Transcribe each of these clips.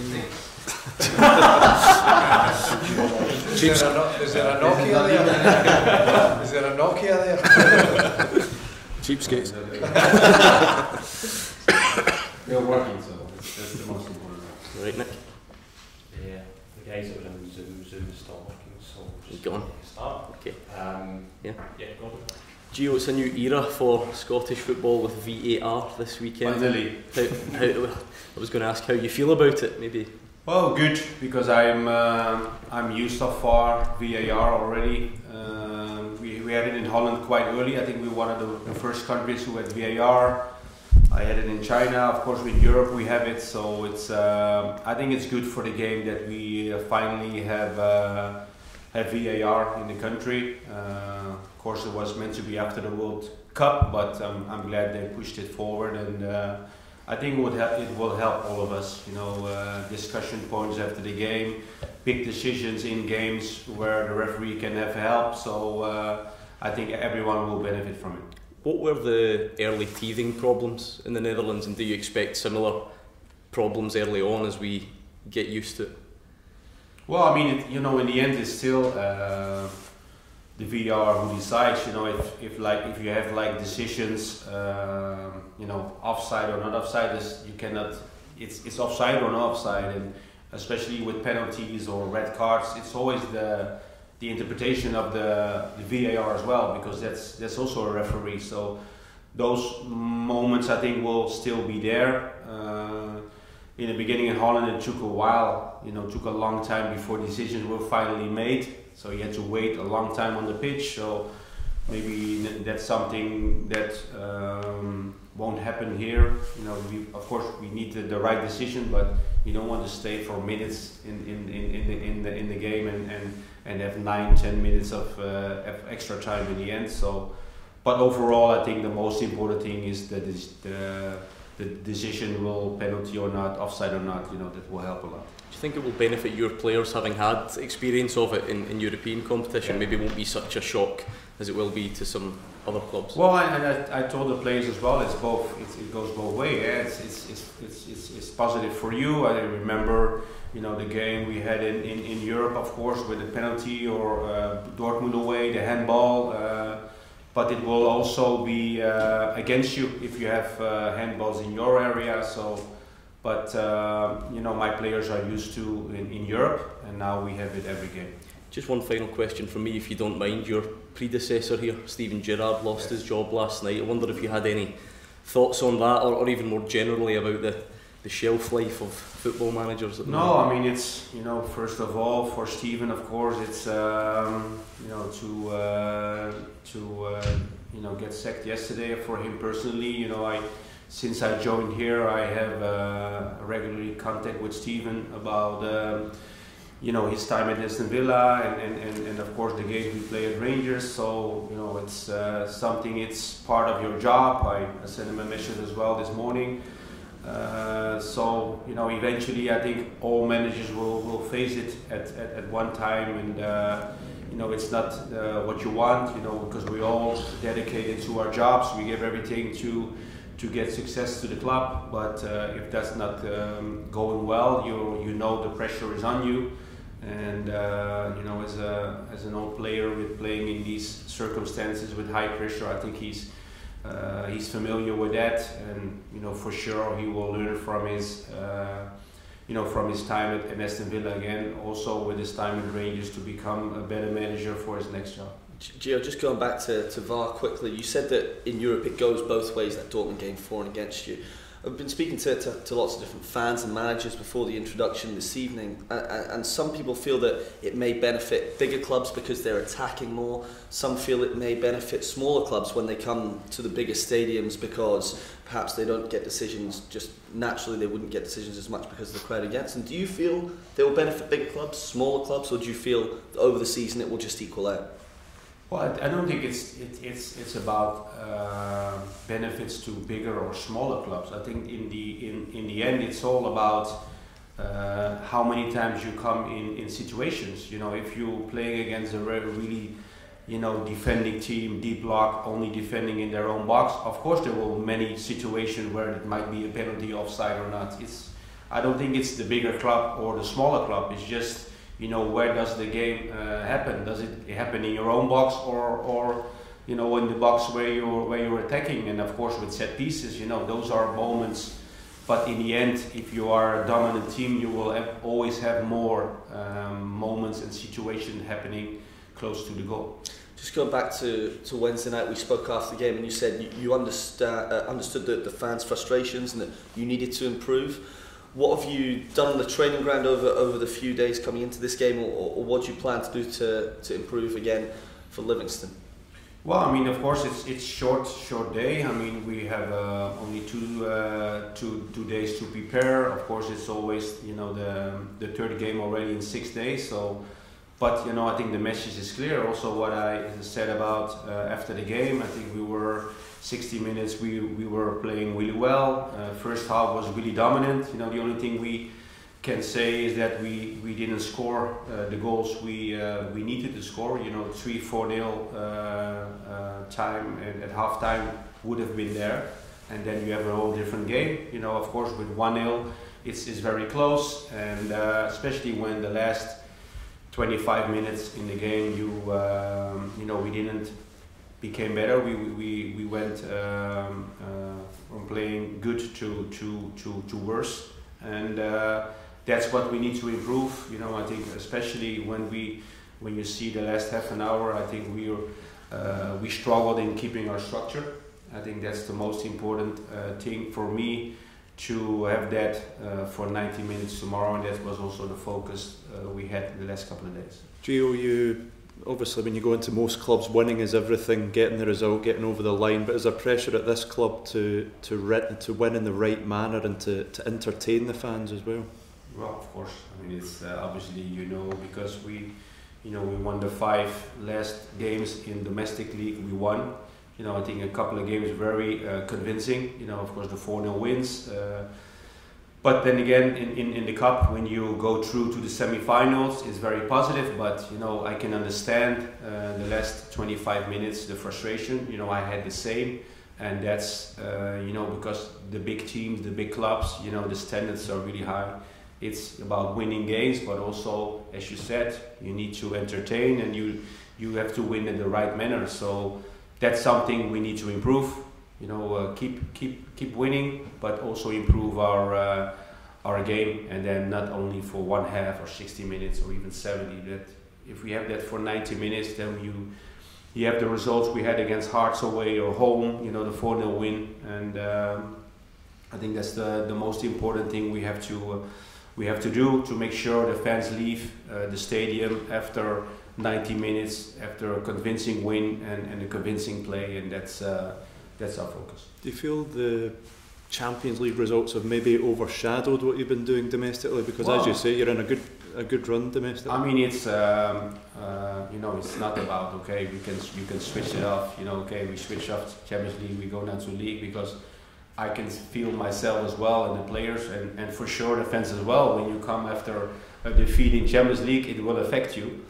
Is there a Nokia there? Is there a Nokia there? Cheapskates. They're working, so that's the most important. Right, Nick? Yeah, the guys that were in Zoom stopped working, so He's gone. Start. Okay. Yeah, go on. Gio, it's a new era for Scottish football with VAR this weekend. Finally. I was going to ask how you feel about it, maybe. Well, good, because I'm used so far VAR already. We had it in Holland quite early. I think we were one of the first countries who had VAR. I had it in China, of course. In Europe we have it, so it's. I think it's good for the game that we finally have VAR in the country. Of course, it was meant to be after the World Cup, but I'm glad they pushed it forward, and I think it will help all of us. You know, discussion points after the game, big decisions in games where the referee can have help. So I think everyone will benefit from it. What were the early teething problems in the Netherlands, and do you expect similar problems early on as we get used to it? Well, I mean, in the end, it's still the VR who decides. You know, if you have like decisions, offside or not offside, you cannot. It's offside or not offside, and especially with penalties or red cards, it's always the interpretation of the VAR as well, because that's also a referee. So those moments, I think, will still be there. In the beginning in Holland, it took a while. Took a long time before decisions were finally made. So you had to wait a long time on the pitch. So maybe that's something that won't happen here. Of course, we need the right decision, but you don't want to stay for minutes in the game and have 9-10 minutes of extra time in the end. So, but overall, I think the most important thing is that the decision will penalty or not, offside or not. That will help a lot. Do you think it will benefit your players having had experience of it in European competition? Yeah. Maybe it won't be such a shock as it will be to some other clubs. Well, I told the players as well. It's both. It goes both ways. Yeah? It's positive for you. I remember, the game we had in Europe, of course, with the penalty or Dortmund away, the handball. But it will also be against you if you have handballs in your area. So, but my players are used to in Europe, and now we have it every game. Just one final question from me, if you don't mind. Your predecessor here, Steven Gerrard, lost his job last night. I wonder if you had any thoughts on that, or even more generally about the shelf life of football managers at the moment. I mean, it's, first of all, for Steven, of course, it's to get sacked yesterday. For him personally, since I joined here, I have regularly contact with Steven about his time at Aston Villa and of course the games we play at Rangers. So it's something. It's part of your job. I sent him a message as well this morning. So eventually I think all managers will face it at one time, and it's not what you want, because we all dedicated to our jobs. We give everything to get success to the club, but if that's not going well, the pressure is on you, and as an old player with playing in these circumstances with high pressure, I think he's familiar with that, and for sure he will learn from his time at Aston Villa again, also with his time at Rangers, to become a better manager for his next job. Gio, just going back to VAR quickly, you said that in Europe it goes both ways, that Dortmund game for and against you. I've been speaking to lots of different fans and managers before the introduction this evening, and some people feel that it may benefit bigger clubs because they're attacking more. Some feel it may benefit smaller clubs when they come to the bigger stadiums because perhaps they don't get decisions, just naturally they wouldn't get decisions as much because of the crowd against them. Do you feel they will benefit bigger clubs, smaller clubs, or do you feel that over the season it will just equal out? Well, I don't think it's about benefits to bigger or smaller clubs. I think in the end it's all about how many times you come in situations. If you're playing against a really defending team, deep block, only defending in their own box, of course there will be many situations where it might be a penalty, offside or not. I don't think it's the bigger club or the smaller club. It's just, you know, where does the game happen? Does it happen in your own box or you know, in the box where you're attacking? And of course, with set pieces, you know, those are moments. But in the end, if you are a dominant team, you will always have more moments and situations happening close to the goal. Just going back to Wednesday night, we spoke after the game and you said you understood the fans' frustrations and that you needed to improve. What have you done on the training ground over the few days coming into this game, or what do you plan to do to improve again for Livingston? Well, I mean, of course, it's short day. I mean, we have only two days to prepare. Of course, it's always, you know, the third game already in 6 days. So, but you know, I think the message is clear. Also, what I said about after the game, I think we were 60 minutes. We were playing really well. First half was really dominant. You know, the only thing we can say is that we didn't score the goals we needed to score. You know, 3-4-0 time at half time would have been there, and then you have a whole different game. You know, of course, with 1-0 it's very close, and especially when the last 25 minutes in the game you know, we didn't became better. We went from playing good to worse, and that's what we need to improve. You know, I think especially when you see the last half an hour, I think we struggled in keeping our structure. I think that's the most important thing for me, to have that for 90 minutes tomorrow, and that was also the focus we had the last couple of days. Gio, you obviously, when you go into most clubs, winning is everything, getting the result, getting over the line, but is there pressure at this club to win in the right manner and to entertain the fans as well? Well, of course. I mean, it's obviously, you know, because we won the 5 last games in domestic league. We won. You know, I think a couple of games very convincing. You know, of course, the 4-0 wins. But then again, in the cup, when you go through to the semi-finals, it's very positive. But you know, I can understand the last 25 minutes, the frustration. You know, I had the same, and that's you know, because the big teams, the big clubs, you know, the standards are really high. It's about winning games, but also, as you said, you need to entertain, and you have to win in the right manner. So that's something we need to improve. You know, keep winning, but also improve our game, and then not only for 1 half or 60 minutes or even 70. That if we have that for 90 minutes, then you have the results we had against Hearts away or home. You know, the 4-0 win, and I think that's the most important thing we have to do to make sure the fans leave the stadium after 90 minutes, after a convincing win and a convincing play, and that's our focus. Do you feel the Champions League results have maybe overshadowed what you've been doing domestically? Because as you say, you're in a good run domestically. I mean, it's you know, it's not about, okay, you can switch it off. You know, okay, we switch off Champions League, we go now to league, because I can feel myself as well, and the players, and for sure the fans as well. When you come after a defeat in Champions League, it will affect you.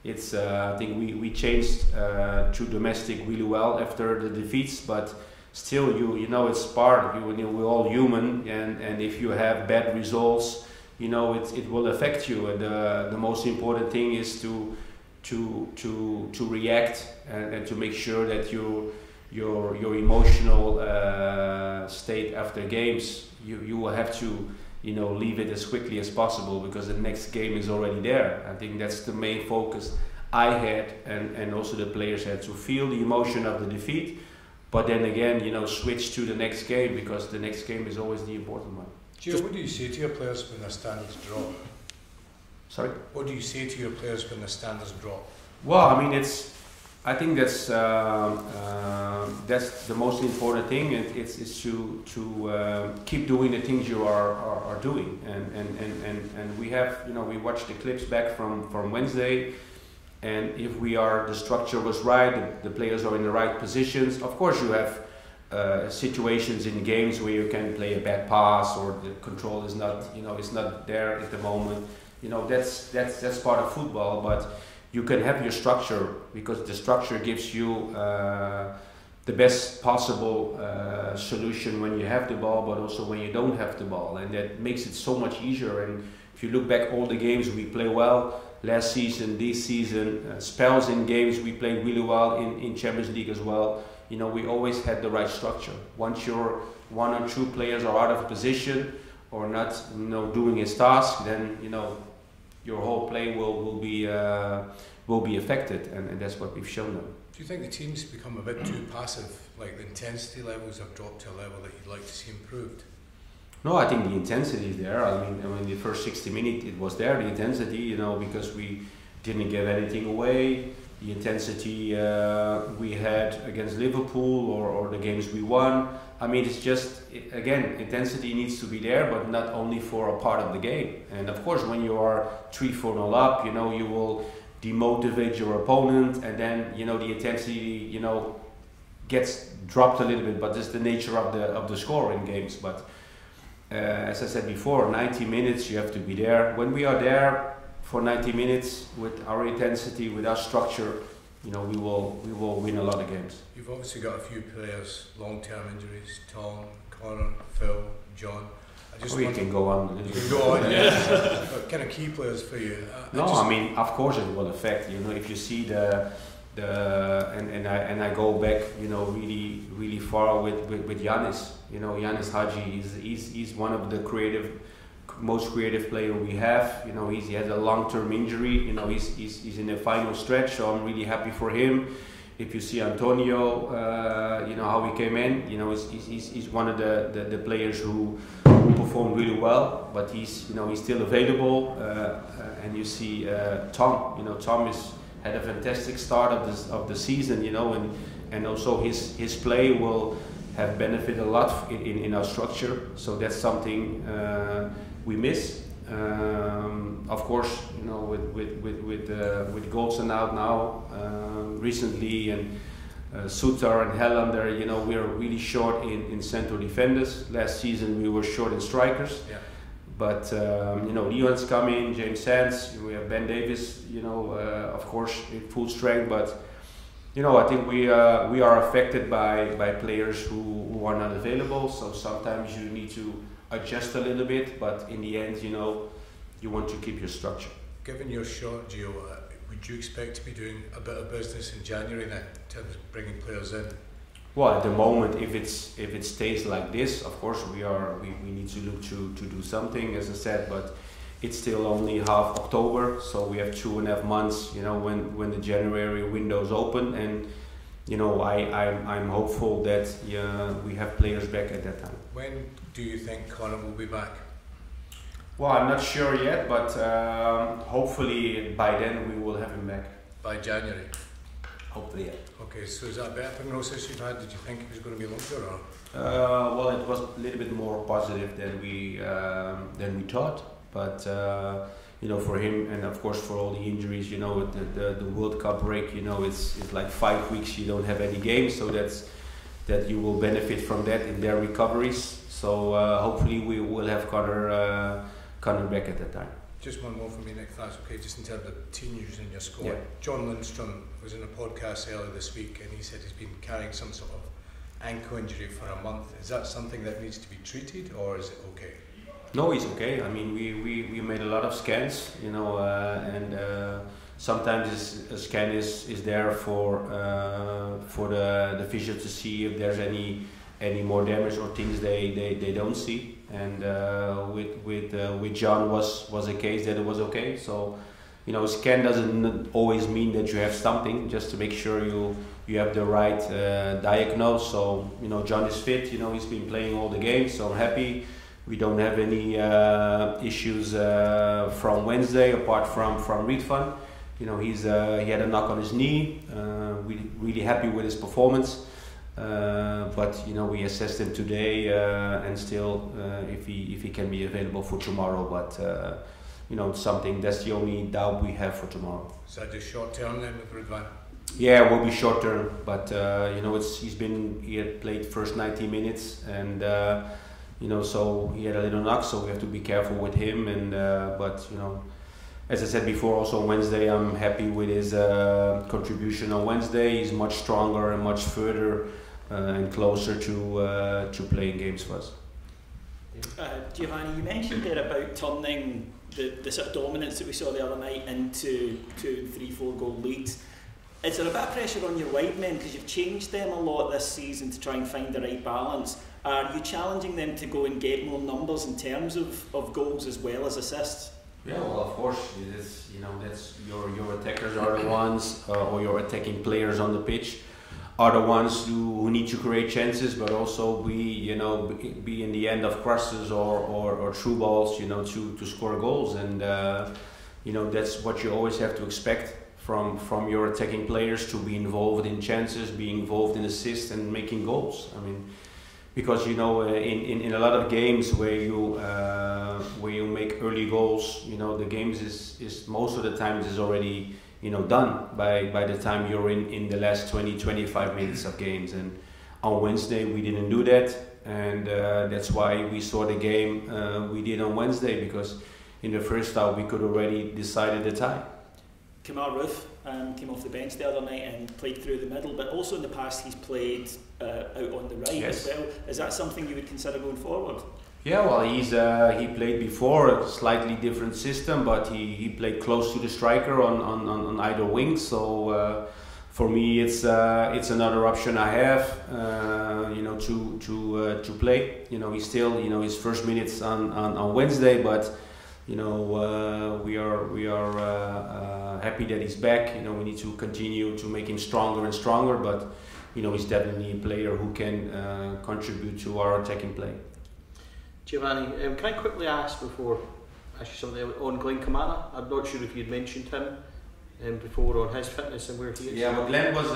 It's I think we changed to domestic really well after the defeats, but still, you know, it's part of you. We're all human, and if you have bad results, you know, it will affect you. And the most important thing is to react and to make sure that your emotional state after games, you will have to, you know, leave it as quickly as possible, because the next game is already there. I think that's the main focus I had, and also the players had, to feel the emotion of the defeat, but then again, you know, switch to the next game, because the next game is always the important one. Gio, what do you say to your players when their standards drop? Sorry? What do you say to your players when their standards drop? Well, I mean, I think that's the most important thing. It's to keep doing the things you are doing, and we have, you know, we watched the clips back from Wednesday, and if the structure was right, the players are in the right positions. Of course, you have situations in games where you can play a bad pass, or the control is not, you know, it's not there at the moment. You know, that's part of football, but you can have your structure, because the structure gives you the best possible solution when you have the ball, but also when you don't have the ball, and that makes it so much easier. And if you look back all the games we play well last season, this season, spells in games we played really well in Champions League as well. You know, we always had the right structure. Once your one or two players are out of position or not, you know, doing his task, then you know your whole play will be affected, and that's what we've shown them. Do you think the team's become a bit too passive? Like the intensity levels have dropped to a level that you'd like to see improved? No, I think the intensity is there. I mean, the first 60 minutes it was there, the intensity, you know, because we didn't give anything away. The intensity we had against Liverpool or the games we won. I mean, it's just, again, intensity needs to be there, but not only for a part of the game. And of course, when you are 3-4-0 up, you know, you will demotivate your opponent, and then, you know, the intensity, you know, gets dropped a little bit, but that's the nature of the score in games. But as I said before, 90 minutes you have to be there. When we are there for 90 minutes with our intensity, with our structure, you know, we will win a lot of games. You've obviously got a few players, long-term injuries, Tom, Connor, Phil, John. We can go on a little bit. Go on, yeah. But kind of key players for you. I mean, of course it will affect. You know, if you see and I go back, you know, really far with Yanis. You know, Yanis Hadji he's one of the most creative player we have. You know, he has a long-term injury. You know, he's in the final stretch, so I'm really happy for him. If you see Antonio, you know how he came in. You know, he's one of the players who performed really well, but he's still available. And you see Tom. You know, Tom had a fantastic start of the season. You know, and also his play will have benefited a lot in our structure. So that's something we miss. Of course, you know, with Goldson out now recently, and Sutar and Hellander, you know, we are really short in central defenders. Last season we were short in strikers. Yeah. But you know, Leon's coming, James Sands, we have Ben Davis, you know, of course in full strength. But you know, I think we are affected by players who are not available. So sometimes you need to adjust a little bit, but in the end, you know, you want to keep your structure. Given your short, Gio, would you expect to be doing a bit of business in January then, in terms of bringing players in? Well, at the moment, if it stays like this, of course we need to look to do something, as I said, but it's still only half October, so we have 2.5 months, you know, when the January window's open, and you know, I'm hopeful that we have players back at that time. When do you think Connor will be back? Well, I'm not sure yet, but hopefully by then we will have him back. By January? Hopefully, yeah. Okay, so is that a better prognosis you've had? Did you think it was going to be longer, or? Well, it was a little bit more positive than we thought, but you know, for him and of course for all the injuries, you know, the World Cup break, you know, it's like 5 weeks you don't have any games, so that you will benefit from that in their recoveries. So hopefully we will have Connor back at that time. Just one more from me, Nick, if that's okay, just in terms of teenagers in your squad. Yeah. John Lindstrom was in a podcast earlier this week, and he said he's been carrying some sort of ankle injury for a month. Is that something that needs to be treated, or is it okay? No, he's okay. I mean, we made a lot of scans, you know, and sometimes a scan is there for the physio to see if there's any more damage or things they don't see. And with John was a case that it was okay. So, you know, scan doesn't always mean that you have something. Just to make sure you have the right diagnose. So, you know, John is fit. You know, he's been playing all the games, so I'm happy. We don't have any issues from Wednesday apart from Ridvan. You know, he had a knock on his knee. We really happy with his performance. But you know, we assessed him today, and still, if he can be available for tomorrow. But you know, that's the only doubt we have for tomorrow. Is that just short term then with Ridvan? Yeah, it will be short term. But you know, he had played first 90 minutes, and you know, so he had a little knock. So we have to be careful with him. And but you know, as I said before, also on Wednesday, I'm happy with his contribution on Wednesday. He's much stronger and much further and closer to playing games for us. Giovanni, you mentioned there about turning the sort of dominance that we saw the other night into 2, 3, 4 goal leads. Is there a bit of pressure on your wide men because you've changed them a lot this season to try and find the right balance? Are you challenging them to go and get more numbers in terms of goals as well as assists? Yeah, well, of course, it is, that's your attackers are the ones, or your attacking players on the pitch are the ones who need to create chances, but also be in the end of crosses or through balls, to score goals, and that's what you always have to expect from your attacking players, to be involved in chances, be involved in assists and making goals. I mean, because in a lot of games where you make early goals, the games is most of the times is already done by the time you're in the last 20-25 minutes of games. And on Wednesday we didn't do that, and that's why we saw the game we did on Wednesday, because in the first half we could already decided the tie. Kamar Roof came off the bench the other night and played through the middle, but also in the past he's played out on the right as well. Is that something you would consider going forward? Yeah, well, he played before a slightly different system, but he played close to the striker on either wing. So for me, it's another option I have, to play. He's still his first minutes on Wednesday, but we are happy that he's back. We need to continue to make him stronger and stronger, but he's definitely a player who can contribute to our attacking play. Giovanni, can I quickly ask before I ask you something on Glenn Kamara? I'm not sure if you'd mentioned him before on his fitness and where he is. Yeah, but Glenn was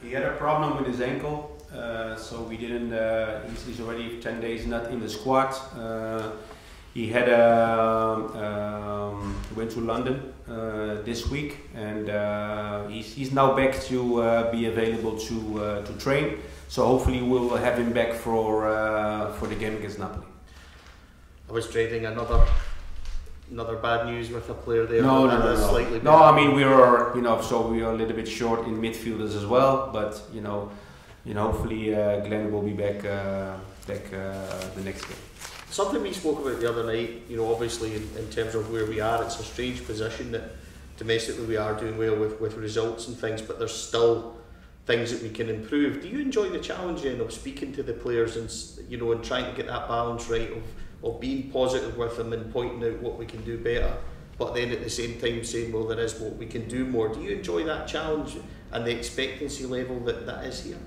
he had a problem with his ankle, so we didn't. He's already 10 days not in the squad. He had went to London this week, and he's now back to be available to train. So hopefully we'll have him back for the game against Napoli. I was dreading another bad news with a player there. No. I mean, we are we are a little bit short in midfielders as well, but hopefully Glenn will be back the next game. Something we spoke about the other night, obviously in terms of where we are, it's a strange position that domestically we are doing well with results and things, but there's still things that we can improve. Do you enjoy the challenge then of speaking to the players and trying to get that balance right of being positive with them and pointing out what we can do better, but then at the same time saying, well, there is what we can do more? Do you enjoy that challenge and the expectancy level that is here?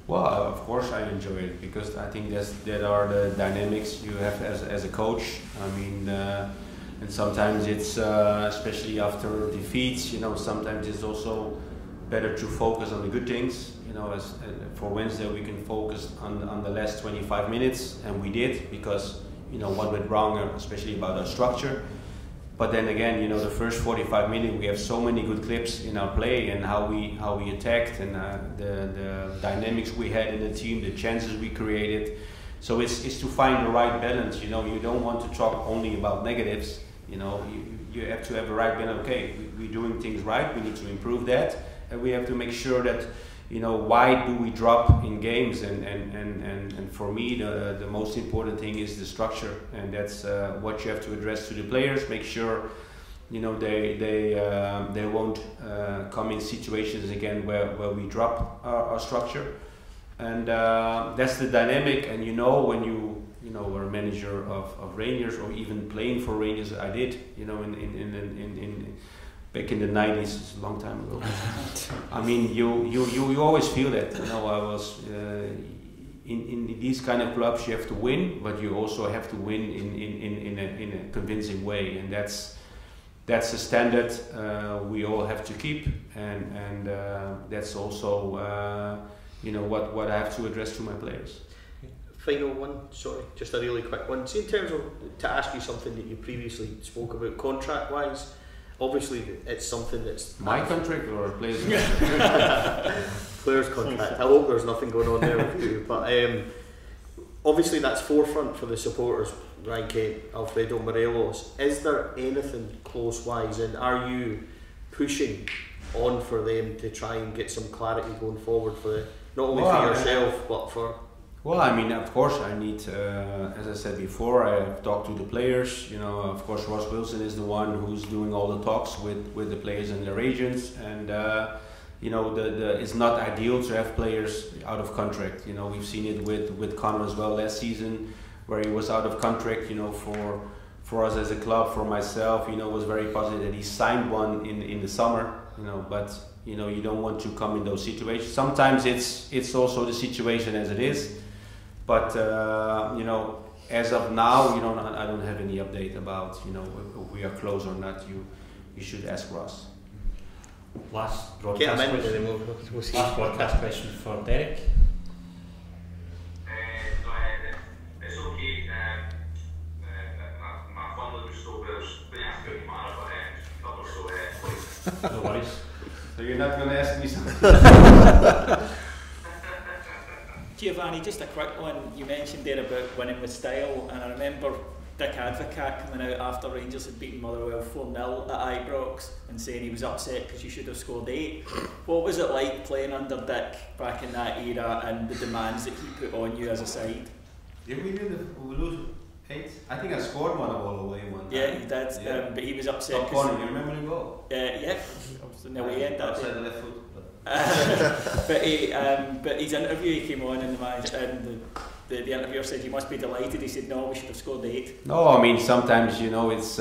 Well, of course I enjoy it, because I think that are the dynamics you have as a coach. I mean, and sometimes it's especially after defeats, sometimes it's also better to focus on the good things. As for Wednesday we can focus on the last 25 minutes, and we did, because what went wrong, especially about our structure. But then again, the first 45 minutes we have so many good clips in our play, and how we attacked, and the dynamics we had in the team, the chances we created. So it's to find the right balance. You don't want to talk only about negatives. You have to have the right balance. Okay, we're doing things right. We need to improve that, and we have to make sure that why do we drop in games, and for me the most important thing is the structure, and that's what you have to address to the players. Make sure they won't come in situations again where we drop our structure, and that's the dynamic. And when you were a manager of Rangers, or even playing for Rangers, I did in back in the 90s, it's a long time ago. I mean, you always feel that. I was in these kind of clubs. You have to win, but you also have to win in a convincing way, and that's a standard we all have to keep, and that's also what I have to address to my players. Final one, sorry, just a really quick one. See, in terms of, to ask you something that you previously spoke about contract-wise. Obviously, it's something that's my contract or players' players' contract. I hope there's nothing going on there with you, but obviously that's forefront for the supporters. Ryan Kent, Alfredo Morelos. Is there anything close-wise, and are you pushing on for them to try and get some clarity going forward for not only for yourself but for? Well, I mean, of course, I need, as I said before, I've talked to the players. You know, of course, Ross Wilson is the one who's doing all the talks with the players and their agents, and you know, it's not ideal to have players out of contract. You know, we've seen it with Connor as well last season, where he was out of contract. You know, for us as a club, for myself, you know, it was very positive that he signed one in the summer. You know, but you know, you don't want to come in those situations. Sometimes it's also the situation as it is. But you know, as of now, I don't have any update about, you know, if we are close or not. You should ask Ross. Last broadcast question. Last broadcast question for Derek. It's okay. My family was still there. Been asking me about No worries. So you're not going to ask me something? Giovanni, just a quick one. You mentioned there about winning with style, and I remember Dick Advocat coming out after Rangers had beaten Motherwell 4-0 at Ibrox and saying he was upset because you should have scored 8. What was it like playing under Dick back in that era and the demands that he put on you as a side? Did we lose 8? I think I scored one all the way one time. Yeah, he did, Yeah. But he was upset. Top corner, you remember the goal? Yeah, I was in the way end that outside day. the left foot. But his interview, he came on and the interviewer said, "You must be delighted." He said, "No, we should have scored 8." No, I mean, sometimes, you know, it's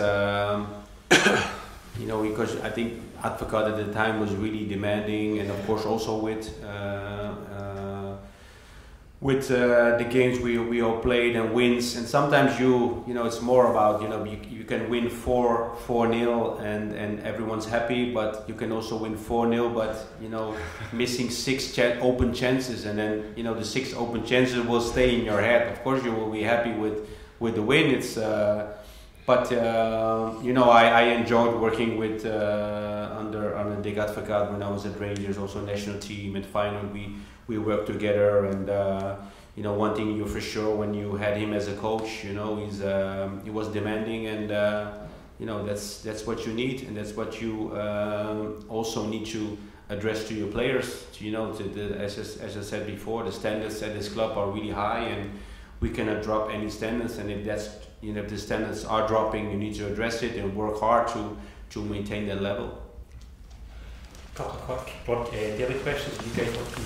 you know, because I think Advocat at the time was really demanding, and of course also with the games we all played and wins, and sometimes you know, it's more about, you know, you can win 4-0 and everyone's happy, but you can also win 4-0 but, you know, missing 6 open chances, and then, you know, the 6 open chances will stay in your head. Of course you will be happy with the win. It's but you know, I enjoyed working with under Dick Advocat when I was at Rangers, also national team, and finally we worked together, and you know, one thing you for sure when you had him as a coach, you know, he was demanding, and you know, that's what you need, and that's what you also need to address to your players. You know, as I said before, the standards at this club are really high, and we cannot drop any standards, and if that's, you know, if the standards are dropping, you need to address it and work hard to maintain that level. Couple of quick daily questions. You guys want to